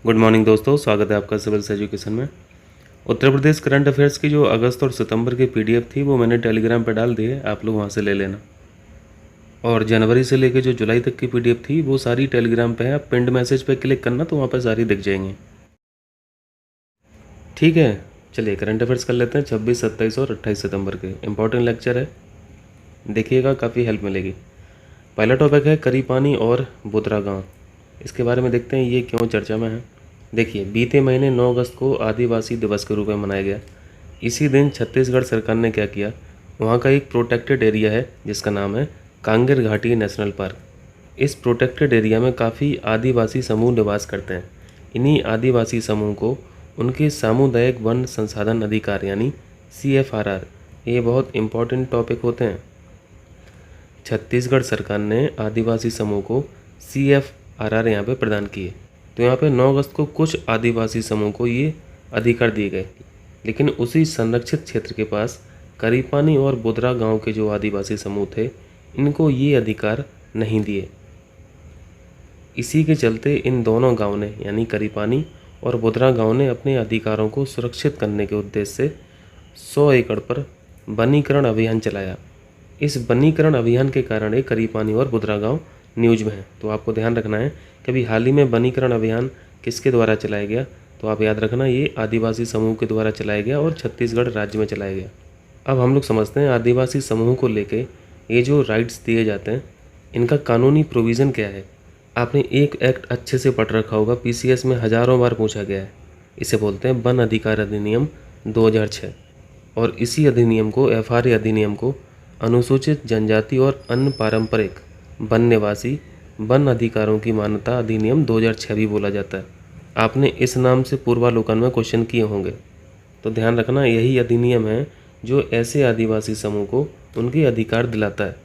Good morning दोस्तों, स्वागत है आपका सिविल्स एजुकेशन में। उत्तर प्रदेश करंट अफेयर्स की जो अगस्त और सितंबर की पीडीएफ थी वो मैंने टेलीग्राम पे डाल दी है, आप लोग वहाँ से ले लेना। और जनवरी से लेकर जो जुलाई तक की पीडीएफ थी वो सारी टेलीग्राम पे है, आप पिंड मैसेज पे क्लिक करना तो वहाँ पर सारी दिख जाएंगी। ठीक है, चलिए करंट अफेयर्स कर लेते हैं। 26, 27 और 28 सितंबर के इंपॉर्टेंट लेक्चर है, देखिएगा, काफ़ी हेल्प मिलेगी। पहला टॉपिक है करी पानी और बुधरा गाँव। इसके बारे में देखते हैं ये क्यों चर्चा में है। देखिए, बीते महीने 9 अगस्त को आदिवासी दिवस के रूप में मनाया गया। इसी दिन छत्तीसगढ़ सरकार ने क्या किया, वहाँ का एक प्रोटेक्टेड एरिया है जिसका नाम है कांगेर घाटी नेशनल पार्क। इस प्रोटेक्टेड एरिया में काफ़ी आदिवासी समूह निवास करते हैं। इन्हीं आदिवासी समूह को उनके सामुदायिक वन संसाधन अधिकार यानी CFRR, ये बहुत इम्पोर्टेंट टॉपिक होते हैं। छत्तीसगढ़ सरकार ने आदिवासी समूह को CFRR यहाँ पे प्रदान किए। तो यहाँ पे 9 अगस्त को कुछ आदिवासी समूह को ये अधिकार दिए गए, लेकिन उसी संरक्षित क्षेत्र के पास करीपानी और बुधरा गांव के जो आदिवासी समूह थे इनको ये अधिकार नहीं दिए। इसी के चलते इन दोनों गांव ने यानी करीपानी और बुधरा गांव ने अपने अधिकारों को सुरक्षित करने के उद्देश्य से 100 एकड़ पर वनीकरण अभियान चलाया। इस वनीकरण अभियान के कारण ये करीपानी और बुधरा गांव न्यूज में है। तो आपको ध्यान रखना है कि अभी हाल ही में वनीकरण अभियान किसके द्वारा चलाया गया, तो आप याद रखना ये आदिवासी समूह के द्वारा चलाया गया और छत्तीसगढ़ राज्य में चलाया गया। अब हम लोग समझते हैं आदिवासी समूह को लेके ये जो राइट्स दिए जाते हैं इनका कानूनी प्रोविज़न क्या है। आपने एक एक्ट अच्छे से पढ़ रखा होगा, PCS में हज़ारों बार पूछा गया है। इसे बोलते हैं वन अधिकार अधिनियम 2006। और इसी अधिनियम को FRA अधिनियम को अनुसूचित जनजाति और अन्य पारंपरिक वन निवासी वन अधिकारों की मान्यता अधिनियम 2006 भी बोला जाता है। आपने इस नाम से पूर्वालोकन में क्वेश्चन किए होंगे, तो ध्यान रखना यही अधिनियम है जो ऐसे आदिवासी समूह को उनके अधिकार दिलाता है।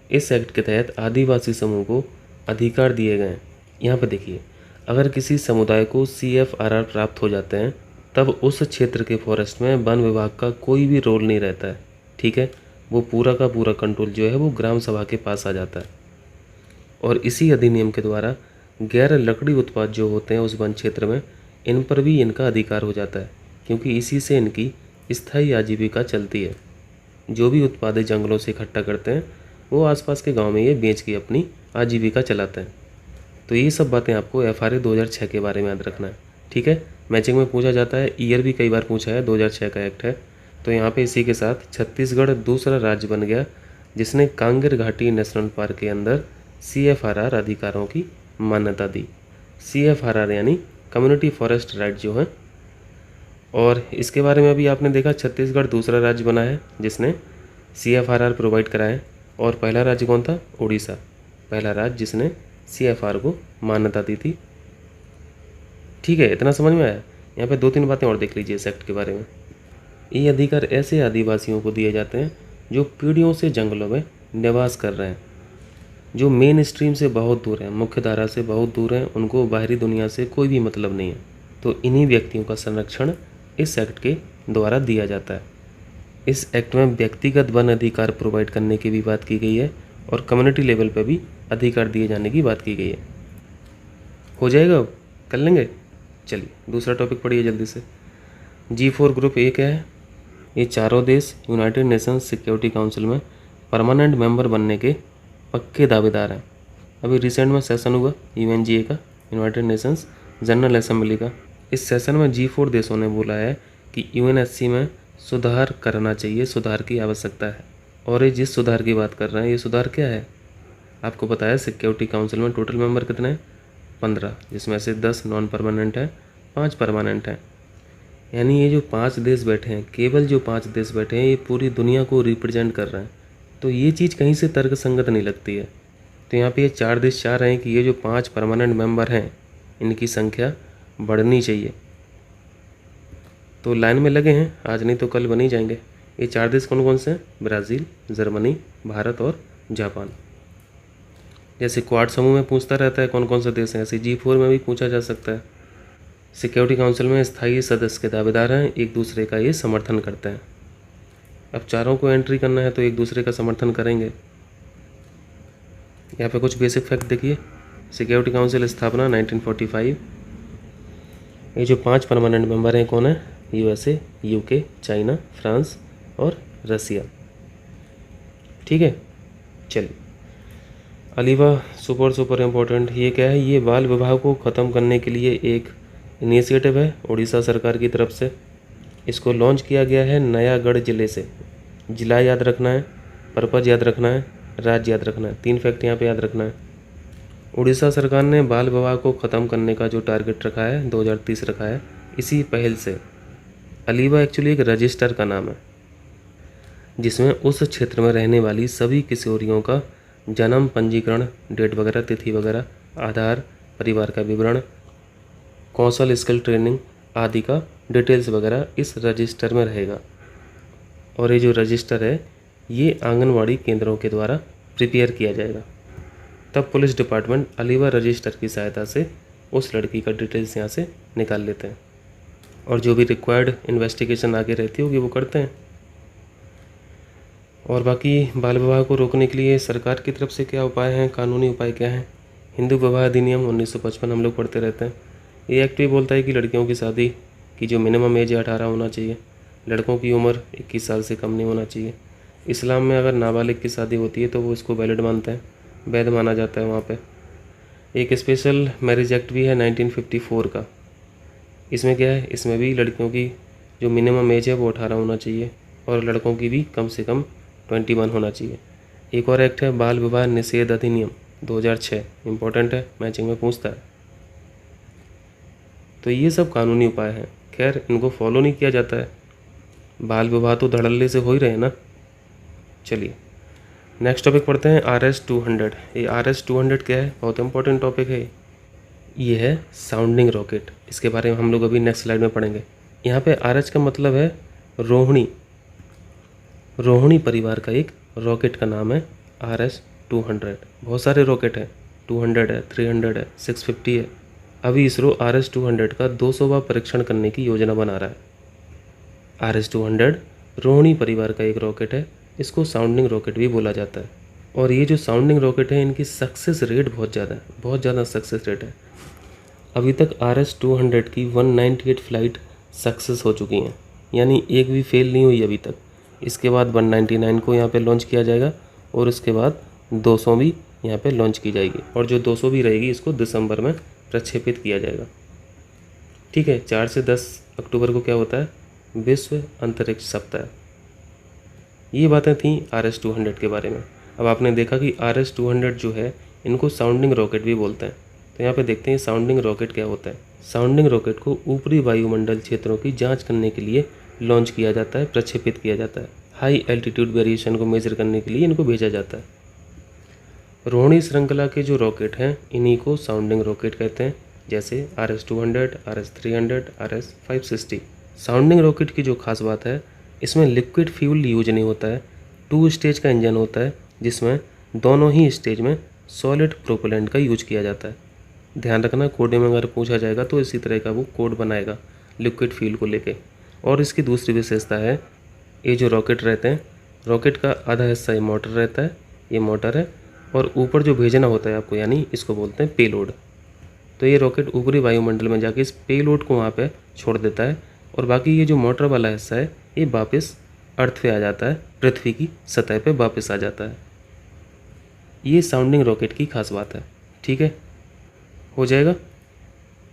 इस एक्ट के तहत आदिवासी समूह को अधिकार दिए गए हैं। यहाँ पर देखिए, अगर किसी समुदाय को CFRR प्राप्त हो जाते हैं तब उस क्षेत्र के फॉरेस्ट में वन विभाग का कोई भी रोल नहीं रहता है। ठीक है, वो पूरा का पूरा कंट्रोल जो है वो ग्राम सभा के पास आ जाता है। और इसी अधिनियम के द्वारा गैर लकड़ी उत्पाद जो होते हैं उस वन क्षेत्र में इन पर भी इनका अधिकार हो जाता है, क्योंकि इसी से इनकी स्थायी आजीविका चलती है। जो भी उत्पाद जंगलों से इकट्ठा करते हैं वो आसपास के गांव में ये बेच के अपनी आजीविका चलाते हैं। तो ये सब बातें आपको FRA 2006 के बारे में याद रखना है। ठीक है, मैचिंग में पूछा जाता है, ईयर भी कई बार पूछा है, 2006 का एक्ट है। तो यहाँ पे इसी के साथ छत्तीसगढ़ दूसरा राज्य बन गया जिसने कांगेर घाटी नेशनल पार्क के अंदर CFRR अधिकारों की मान्यता दी। CFRR यानी कम्युनिटी फॉरेस्ट राइट जो है। और इसके बारे में अभी आपने देखा, छत्तीसगढ़ दूसरा राज्य बना है जिसने CFRR प्रोवाइड कराया। और पहला राज्य कौन था? उड़ीसा, पहला राज्य जिसने CFR को मान्यता दी थी। ठीक है, इतना समझ में आया। यहाँ पे 2-3 बातें और देख लीजिए इस एक्ट के बारे में। ये अधिकार ऐसे आदिवासियों को दिए जाते हैं जो पीढ़ियों से जंगलों में निवास कर रहे हैं, जो मेन स्ट्रीम से बहुत दूर हैं, मुख्य धारा से बहुत दूर हैं, उनको बाहरी दुनिया से कोई भी मतलब नहीं है। तो इन्हीं व्यक्तियों का संरक्षण इस एक्ट के द्वारा दिया जाता है। इस एक्ट में व्यक्तिगत वन अधिकार प्रोवाइड करने की भी बात की गई है और कम्युनिटी लेवल पर भी अधिकार दिए जाने की बात की गई है। हो जाएगा, अब कर लेंगे। चलिए दूसरा टॉपिक पढ़िए जल्दी से। G4 ग्रुप A क्या है? ये चारों देश यूनाइटेड नेशंस सिक्योरिटी काउंसिल में परमानेंट मेंबर बनने के पक्के दावेदार हैं। अभी रिसेंट में सेशन हुआ UNGA का, यूनाइटेड नेशंस जनरल असेंबली का। इस सेशन में G4 देशों ने बोला है कि UNSC में सुधार करना चाहिए, सुधार की आवश्यकता है। और ये जिस सुधार की बात कर रहे हैं ये सुधार क्या है? आपको पता है सिक्योरिटी काउंसिल में टोटल मेंबर कितने हैं? 15, जिसमें से 10 नॉन परमानेंट हैं, 5 परमानेंट हैं। यानी ये जो 5 देश बैठे हैं, केवल जो 5 देश बैठे हैं, ये पूरी दुनिया को रिप्रेजेंट कर रहे हैं। तो ये चीज़ कहीं से तर्कसंगत नहीं लगती है। तो यहाँ पे ये 4 देश चाह रहे हैं कि ये जो 5 परमानेंट मेंबर हैं इनकी संख्या बढ़नी चाहिए। तो लाइन में लगे हैं, आज नहीं तो कल बन ही जाएंगे। ये 4 देश कौन कौन से हैं? ब्राज़ील, जर्मनी, भारत और जापान। जैसे क्वाड समूह में पूछता रहता है कौन कौन से देश हैं, ऐसे G4 में भी पूछा जा सकता है। सिक्योरिटी काउंसिल में स्थायी सदस्य के दावेदार हैं, एक दूसरे का ये समर्थन करते हैं। अब चारों को एंट्री करना है तो एक दूसरे का समर्थन करेंगे। यहाँ पे कुछ बेसिक फैक्ट देखिए। सिक्योरिटी काउंसिल स्थापना 1945। ये जो 5 परमानेंट मेंबर हैं कौन है? यूएसए, यूके, चाइना, फ्रांस और रसिया। ठीक है, चलिए अलीवा सुपर इम्पोर्टेंट। ये क्या है? ये बाल विवाह को ख़त्म करने के लिए एक इनिशिएटिव है उड़ीसा सरकार की तरफ से। इसको लॉन्च किया गया है नयागढ़ ज़िले से। ज़िला याद रखना है, पर्पज़ याद रखना है, राज्य याद रखना है, 3 फैक्ट यहाँ पे याद रखना है। उड़ीसा सरकार ने बाल विवाह को ख़त्म करने का जो टारगेट रखा है 2030 रखा है, इसी पहल से। अलीवा एक्चुअली एक रजिस्टर का नाम है जिसमें उस क्षेत्र में रहने वाली सभी किशोरियों का जन्म, पंजीकरण, डेट वगैरह, तिथि वगैरह, आधार, परिवार का विवरण, कौशल स्किल ट्रेनिंग आदि का डिटेल्स वगैरह इस रजिस्टर में रहेगा। और ये जो रजिस्टर है ये आंगनवाड़ी केंद्रों के द्वारा प्रिपेयर किया जाएगा। तब पुलिस डिपार्टमेंट अलीवा रजिस्टर की सहायता से उस लड़की का डिटेल्स यहाँ से निकाल लेते हैं और जो भी रिक्वायर्ड इन्वेस्टिगेशन आगे रहती होगी वो करते हैं। और बाकी बाल विवाह को रोकने के लिए सरकार की तरफ से क्या उपाय हैं, कानूनी उपाय क्या हैं? हिंदू विवाह अधिनियम 1955 हम लोग पढ़ते रहते हैं। ये एक्ट भी बोलता है कि लड़कियों की शादी की जो मिनिमम एज है 18 होना चाहिए, लड़कों की उम्र 21 साल से कम नहीं होना चाहिए। इस्लाम में अगर नाबालिग की शादी होती है तो वो इसको वैलिड मानते हैं, वैध माना जाता है वहाँ पे। एक स्पेशल मैरिज एक्ट भी है 1954 का। इसमें क्या है? इसमें भी लड़कियों की जो मिनिमम एज है वो 18 होना चाहिए और लड़कों की भी कम से कम 21 होना चाहिए। एक और एक्ट है बाल विवाह निषेध अधिनियम 2006, इम्पोर्टेंट है, मैचिंग में पूछता है। तो ये सब कानूनी उपाय हैं। खैर इनको फॉलो नहीं किया जाता है, बाल विवाह तो धड़ल्ले से हो ही रहे ना। चलिए नेक्स्ट टॉपिक पढ़ते हैं, RS-200। ये RS-200 क्या है? बहुत इंपॉर्टेंट टॉपिक है। ये है साउंडिंग रॉकेट। इसके बारे में हम लोग अभी नेक्स्ट स्लाइड में पढ़ेंगे। यहाँ पे RS का मतलब है रोहिणी। रोहिणी परिवार का एक रॉकेट का नाम है RS-200। बहुत सारे रॉकेट हैं, 200 है, 300 है, 650 है। अभी इसरो RS-200 का 200वां परीक्षण करने की योजना बना रहा है। RS-200 रोहिणी परिवार का एक रॉकेट है, इसको साउंडिंग रॉकेट भी बोला जाता है। और ये जो साउंडिंग रॉकेट है इनकी सक्सेस रेट बहुत ज़्यादा है, बहुत ज़्यादा सक्सेस रेट है। अभी तक RS-200 की 198 फ्लाइट सक्सेस हो चुकी हैं, यानी एक भी फेल नहीं हुई अभी तक। इसके बाद 199 को यहाँ पे लॉन्च किया जाएगा और उसके बाद 200 भी यहाँ पे लॉन्च की जाएगी और जो 200 भी रहेगी इसको दिसंबर में प्रक्षेपित किया जाएगा। ठीक है, 4 से 10 अक्टूबर को क्या होता है? विश्व अंतरिक्ष सप्ताह। ये बातें थी RS-200 के बारे में। अब आपने देखा कि RS-200 जो है इनको साउंडिंग रॉकेट भी बोलते हैं। तो यहाँ पे देखते हैं साउंडिंग रॉकेट क्या होता है। साउंडिंग रॉकेट को ऊपरी वायुमंडल क्षेत्रों की जांच करने के लिए लॉन्च किया जाता है, प्रक्षेपित किया जाता है। हाई एल्टीट्यूड वेरिएशन को मेजर करने के लिए इनको भेजा जाता है। रोहिणी श्रृंखला के जो रॉकेट हैं इन्हीं को साउंडिंग रॉकेट कहते हैं, जैसे RS-200, RS-300, RS-560। Sounding rocket की जो खास बात है इसमें लिक्विड फ्यूल यूज नहीं होता है। 2 स्टेज का इंजन होता है जिसमें दोनों ही स्टेज में सॉलिड प्रोपेलेंट का यूज किया जाता है। ध्यान रखना, कोड में अगर पूछा जाएगा तो इसी तरह का वो कोड बनाएगा लिक्विड फ्यूल को लेके। और इसकी दूसरी विशेषता है, ये जो रॉकेट रहते हैं, रॉकेट का आधा हिस्सा ये मोटर रहता है, ये मोटर है, और ऊपर जो भेजना होता है आपको, यानी इसको बोलते हैं पेलोड। तो ये रॉकेट ऊपरी वायुमंडल में जाके इस पेलोड को वहाँ पे छोड़ देता है और बाकी ये जो मोटर वाला हिस्सा है ये वापस अर्थ पे आ जाता है, पृथ्वी की सतह पे वापस आ जाता है। ये साउंडिंग रॉकेट की खास बात है। ठीक है, हो जाएगा।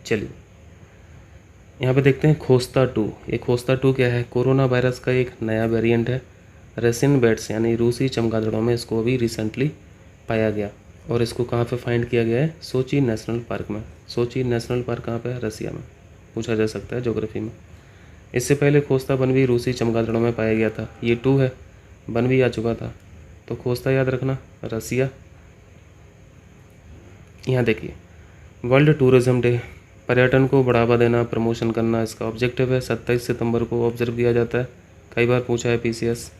चलिए यहाँ पे देखते हैं खोस्ता 2। ये खोस्ता 2 क्या है? कोरोना वायरस का एक नया वेरिएंट है। रशियन बैट्स यानी रूसी चमगादड़ों में इसको अभी रिसेंटली पाया गया और इसको कहाँ पे फाइंड किया गया है? सोची नेशनल पार्क में। सोची नेशनल पार्क कहाँ पे है? रसिया में। पूछा जा सकता है ज्योग्राफी में। इससे पहले खोस्ता 1 भी रूसी चमगादड़ों में पाया गया था। ये 2 है, 1 भी आ चुका था। तो खोस्ता याद रखना, रसिया। यहाँ देखिए, वर्ल्ड टूरिज्म डे, पर्यटन को बढ़ावा देना, प्रमोशन करना इसका ऑब्जेक्टिव है। 27 सितंबर को ऑब्जर्व किया जाता है। कई बार पूछा है PCS,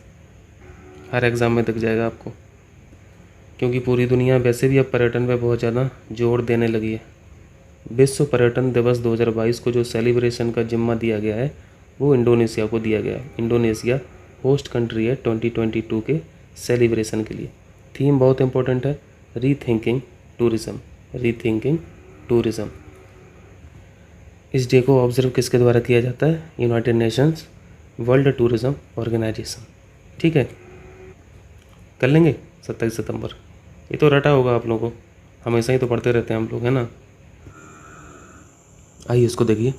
हर एग्ज़ाम में दिख जाएगा आपको, क्योंकि पूरी दुनिया वैसे भी अब पर्यटन पे बहुत ज़्यादा जोर देने लगी है। विश्व पर्यटन दिवस 2022 को जो सेलिब्रेशन का जिम्मा दिया गया है वो इंडोनेशिया को दिया गया है। इंडोनेशिया होस्ट कंट्री है 2022 के सेलिब्रेशन के लिए। थीम बहुत इंपॉर्टेंट है, रीथिंकिंग टूरिज्म, रीथिंकिंग टूरिज़्म। इस डे को ऑब्जर्व किसके द्वारा किया जाता है? United Nations World Tourism Organization. ठीक है, कर लेंगे 27 सितंबर। ये तो रटा होगा आप लोगों को, हमेशा ही तो पढ़ते रहते हैं हम लोग, है ना। आइए इसको देखिए।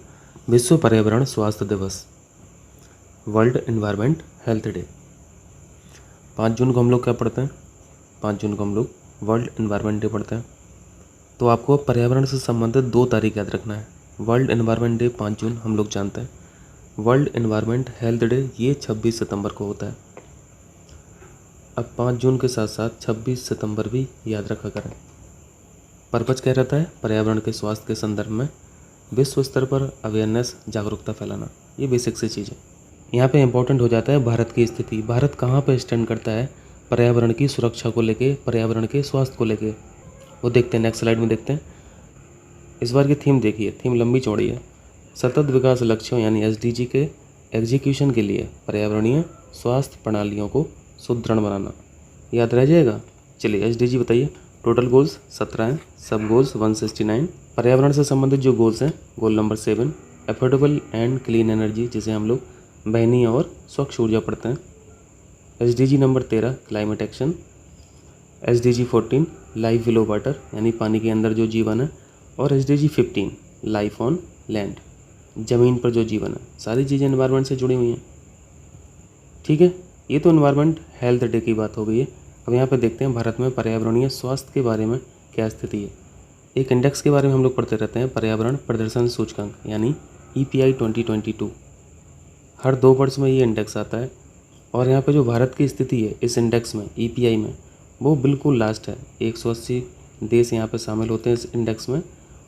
विश्व पर्यावरण स्वास्थ्य दिवस, वर्ल्ड एनवायरनमेंट हेल्थ डे। 5 जून को हम लोग क्या पढ़ते हैं? 5 जून को हम लोग वर्ल्ड एनवायरनमेंट डे पढ़ते हैं। तो आपको पर्यावरण से संबंधित 2 तारीख याद रखना है। वर्ल्ड एनवायरनमेंट डे 5 जून हम लोग जानते हैं। वर्ल्ड एनवायरनमेंट हेल्थ डे ये 26 सितंबर को होता है। अब 5 जून के साथ साथ 26 सितंबर भी याद रखा करें। पर्पज क्या रहता है? पर्यावरण के स्वास्थ्य के संदर्भ में विश्व स्तर पर अवेयरनेस, जागरूकता फैलाना। ये बेसिक सी चीज़ है। यहाँ पे इम्पोर्टेंट हो जाता है भारत की स्थिति। भारत कहाँ पे स्टैंड करता है पर्यावरण की सुरक्षा को लेके, पर्यावरण के स्वास्थ्य को लेके, वो देखते हैं। नेक्स्ट स्लाइड में देखते हैं। इस बार की थीम देखिए, थीम लंबी चौड़ी है। सतत विकास लक्ष्यों यानी SDG के एग्जीक्यूशन के लिए पर्यावरणीय स्वास्थ्य प्रणालियों को सुदृढ़ बनाना। याद रह जाएगा। चलिए SDG बताइए। टोटल गोल्स 17 हैं, सब गोल्स 169। पर्यावरण से संबंधित जो गोल्स हैं, goal number 7 affordable and clean energy, जिसे हम लोग बहनी और स्वच्छ ऊर्जा पढ़ते हैं। SDG number 13 climate action. SDG 14 life below water यानी पानी के अंदर जो जीवन है। और SDG 15 लाइफ ऑन लैंड, ज़मीन पर जो जीवन है। सारी चीज़ें एनवायरनमेंट से जुड़ी हुई हैं। ठीक है, ये तो एनवायरनमेंट हेल्थ डे की बात हो गई है। अब यहाँ पे देखते हैं भारत में पर्यावरणीय स्वास्थ्य के बारे में क्या स्थिति है। एक इंडेक्स के बारे में हम लोग पढ़ते रहते हैं, पर्यावरण प्रदर्शन सूचकांक यानी EPI 2022। हर 2 वर्ष में ये इंडेक्स आता है। और यहाँ पे जो भारत की स्थिति है इस इंडेक्स में, EPI में, वो बिल्कुल लास्ट है। 180 देश यहाँ पे शामिल होते हैं इस इंडेक्स में,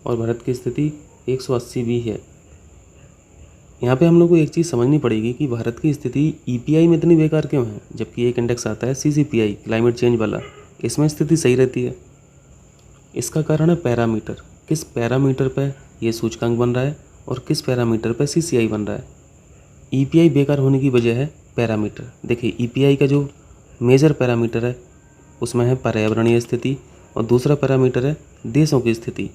और भारत की स्थिति 180 भी है। यहाँ पे हम लोग को एक चीज़ समझनी पड़ेगी कि भारत की स्थिति EPI में इतनी बेकार क्यों है, जबकि एक इंडेक्स आता है CCPI क्लाइमेट चेंज वाला, इसमें स्थिति सही रहती है। इसका कारण है पैरामीटर। किस पैरामीटर पर ये सूचकांक बन रहा है और किस पैरामीटर पर CCI बन रहा है। EPI बेकार होने की वजह है पैरामीटर। देखिए EPI का जो मेजर पैरामीटर है उसमें है पर्यावरणीय स्थिति, और दूसरा पैरामीटर है देशों की स्थिति।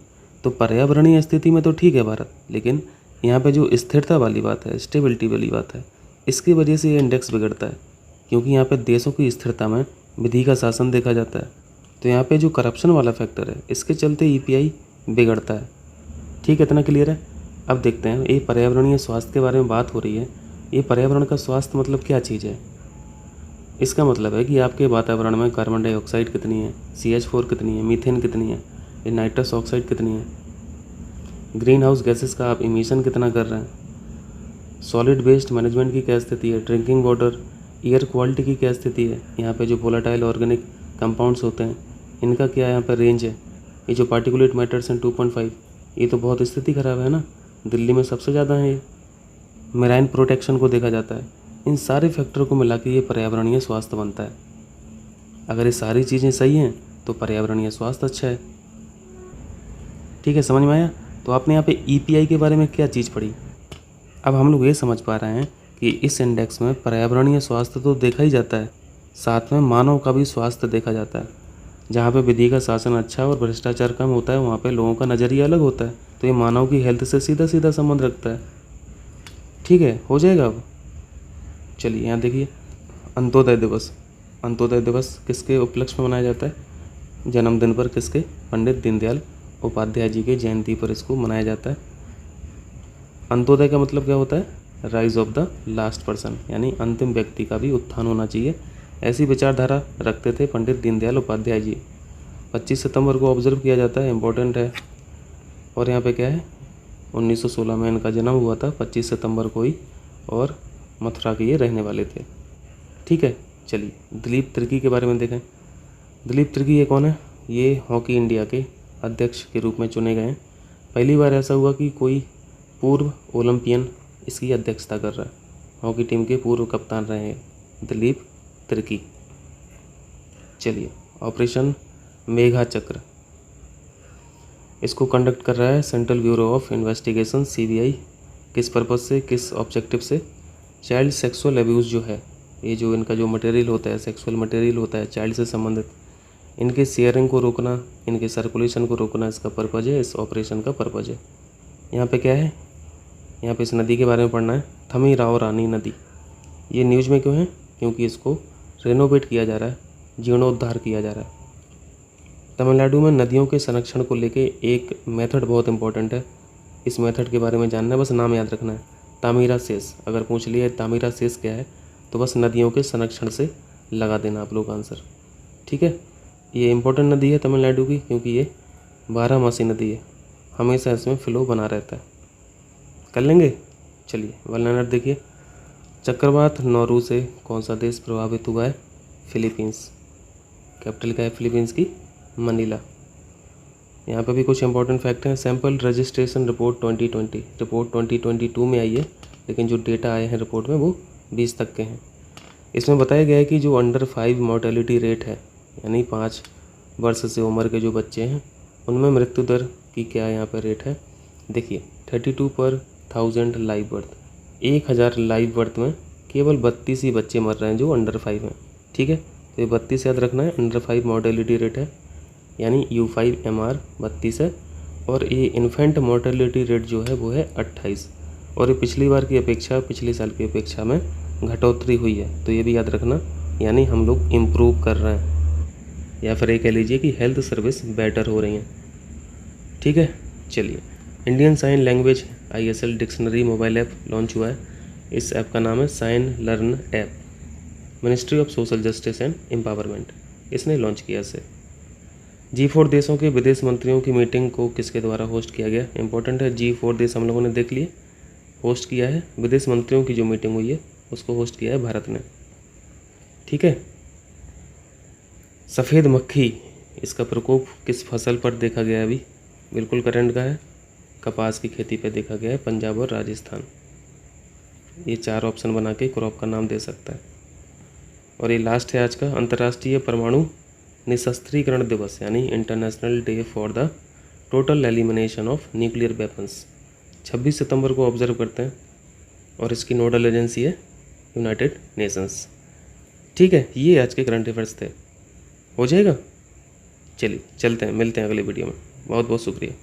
तो पर्यावरणीय स्थिति में तो ठीक है भारत, लेकिन यहाँ पे जो स्थिरता वाली बात है, स्टेबिलिटी वाली बात है, इसकी वजह से ये इंडेक्स बिगड़ता है। क्योंकि यहाँ पे देशों की स्थिरता में विधि का शासन देखा जाता है। तो यहाँ पे जो करप्शन वाला फैक्टर है, इसके चलते EPI बिगड़ता है। ठीक है, इतना क्लियर है। अब देखते हैं, ये पर्यावरणीय स्वास्थ्य के बारे में बात हो रही है। ये पर्यावरण का स्वास्थ्य मतलब क्या चीज़ है? इसका मतलब है कि आपके वातावरण में कार्बन डाइऑक्साइड कितनी है, CH4 कितनी है, मीथेन कितनी है, ये नाइट्रस ऑक्साइड कितनी है, ग्रीन हाउस गैसेस का आप इमिशन कितना कर रहे हैं, सॉलिड वेस्ट मैनेजमेंट की क्या स्थिति है, ड्रिंकिंग वाटर, एयर क्वालिटी की क्या स्थिति है, यहाँ पे जो वोलेटाइल ऑर्गेनिक कंपाउंड्स होते हैं इनका क्या यहाँ पर रेंज है, ये जो पार्टिकुलेट मैटर्स हैं 2.5, ये तो बहुत स्थिति ख़राब है ना। दिल्ली में सबसे ज़्यादा है ये। मेराइन प्रोटेक्शन को देखा जाता है। इन सारे फैक्टर को मिला के ये पर्यावरणीय स्वास्थ्य बनता है। अगर ये सारी चीज़ें सही हैं तो पर्यावरणीय स्वास्थ्य अच्छा है। ठीक है, समझ में आया। तो आपने यहाँ पे EPI के बारे में क्या चीज़ पढ़ी। अब हम लोग ये समझ पा रहे हैं कि इस इंडेक्स में पर्यावरणीय स्वास्थ्य तो देखा ही जाता है, साथ में मानव का भी स्वास्थ्य देखा जाता है। जहाँ पे विधि का शासन अच्छा और भ्रष्टाचार कम होता है, वहाँ पे लोगों का नज़रिया अलग होता है। तो ये मानव की हेल्थ से सीधा सीधा संबंध रखता है। ठीक है, हो जाएगा। अब चलिए यहाँ देखिए, अंत्योदय दिवस। अंत्योदय दिवस किसके उपलक्ष्य में मनाया जाता है? जन्मदिन पर किसके? पंडित दीनदयाल उपाध्याय जी के जयंती पर इसको मनाया जाता है। अंत्योदय का मतलब क्या होता है? Rise of the last person, यानी अंतिम व्यक्ति का भी उत्थान होना चाहिए। ऐसी विचारधारा रखते थे पंडित दीनदयाल उपाध्याय जी। 25 सितंबर को ऑब्जर्व किया जाता है, इम्पोर्टेंट है। और यहाँ पे क्या है, 1916 में इनका जन्म हुआ था 25 सितंबर को ही, और मथुरा के ये रहने वाले थे। ठीक है, चलिए दिलीप तिर्की के बारे में देखें। दिलीप तिर्की ये कौन है? ये हॉकी इंडिया के अध्यक्ष के रूप में चुने गए हैं। पहली बार ऐसा हुआ कि कोई पूर्व ओलंपियन इसकी अध्यक्षता कर रहा है। हॉकी टीम के पूर्व कप्तान रहे हैं दिलीप तिर्की। चलिए, ऑपरेशन मेघा चक्र, इसको कंडक्ट कर रहा है central bureau of investigation CBI। किस पर्पज़ से, किस ऑब्जेक्टिव से? चाइल्ड सेक्सुअल अब्यूज़ जो है, ये जो इनका जो मटेरियल होता है, सेक्सुअल मटेरियल होता है चाइल्ड से संबंधित, इनके शेयरिंग को रोकना, इनके सर्कुलेशन को रोकना इसका पर्पज़ है, इस ऑपरेशन का पर्पज़ है। यहाँ पे क्या है, यहाँ पे इस नदी के बारे में पढ़ना है, थमीराव रानी नदी। ये न्यूज़ में क्यों है? क्योंकि इसको रेनोवेट किया जा रहा है, जीर्णोद्धार किया जा रहा है। तमिलनाडु में नदियों के संरक्षण को लेके एक मेथड बहुत इंपॉर्टेंट है, इस मेथड के बारे में जानना है, बस नाम याद रखना है, तामीरा सेस। अगर पूछ लिया तामीरा सेस क्या है तो बस नदियों के संरक्षण से लगा देना आप लोग आंसर, ठीक है। ये इंपॉर्टेंट नदी है तमिलनाडु की, क्योंकि ये 12मासी नदी है, हमेशा इसमें फ्लो बना रहता है। कर लेंगे, चलिए 1 देखिए। चक्रवात नौरू से कौन सा देश प्रभावित हुआ है? फिलीपींस। कैपिटल क्या है फिलीपींस की? मनीला। यहाँ पे भी कुछ इंपॉर्टेंट फैक्ट हैं। सैंपल रजिस्ट्रेशन रिपोर्ट 2020, रिपोर्ट 2022 में आई है, लेकिन जो डेटा आए हैं रिपोर्ट में वो 20 तक के हैं। इसमें बताया गया है कि जो अंडर 5 मोर्टेलिटी रेट है, यानी 5 वर्ष से उम्र के जो बच्चे हैं उनमें मृत्यु दर की क्या यहाँ पर रेट है? देखिए 32 पर 1000 लाइव बर्थ, 1000 लाइव बर्थ में केवल 32 ही बच्चे मर रहे हैं जो अंडर 5 हैं, ठीक है। तो ये 32 याद रखना है, अंडर 5 मोर्टेलिटी रेट है, यानी U5MR 32 है। और ये इन्फेंट मोर्टेलिटी रेट जो है वो है 28, और ये पिछली बार की अपेक्षा, पिछले साल की अपेक्षा में घटोतरी हुई है, तो ये भी याद रखना, यानी हम लोग इम्प्रूव कर रहे हैं, या फिर ये कह लीजिए कि हेल्थ सर्विस बेटर हो रही हैं, ठीक है। चलिए, Indian sign language ISL dictionary mobile app launch हुआ है। इस ऐप का नाम है sign learn app, ministry of social justice and empowerment इसने लॉन्च किया इसे। G4 देशों के विदेश मंत्रियों की मीटिंग को किसके द्वारा होस्ट किया गया? इंपॉर्टेंट है, G4 देश हम लोगों ने देख लिए, होस्ट किया है। विदेश मंत्रियों की जो मीटिंग हुई है उसको होस्ट किया है भारत ने, ठीक है। सफ़ेद मक्खी, इसका प्रकोप किस फसल पर देखा गया है? अभी बिल्कुल करंट का है, कपास की खेती पे देखा गया है, पंजाब और राजस्थान। ये 4 ऑप्शन बना के क्रॉप का नाम दे सकता है। और ये लास्ट है आज का, अंतर्राष्ट्रीय परमाणु निशस्त्रीकरण दिवस, यानी international day for the total elimination of nuclear weapons 26 सितंबर को ऑब्जर्व करते हैं, और इसकी नोडल एजेंसी है यूनाइटेड नेशंस, ठीक है। ये आज के करंट अफेयर्स थे, हो जाएगा। चलिए चलते हैं, मिलते हैं अगली वीडियो में। बहुत बहुत शुक्रिया।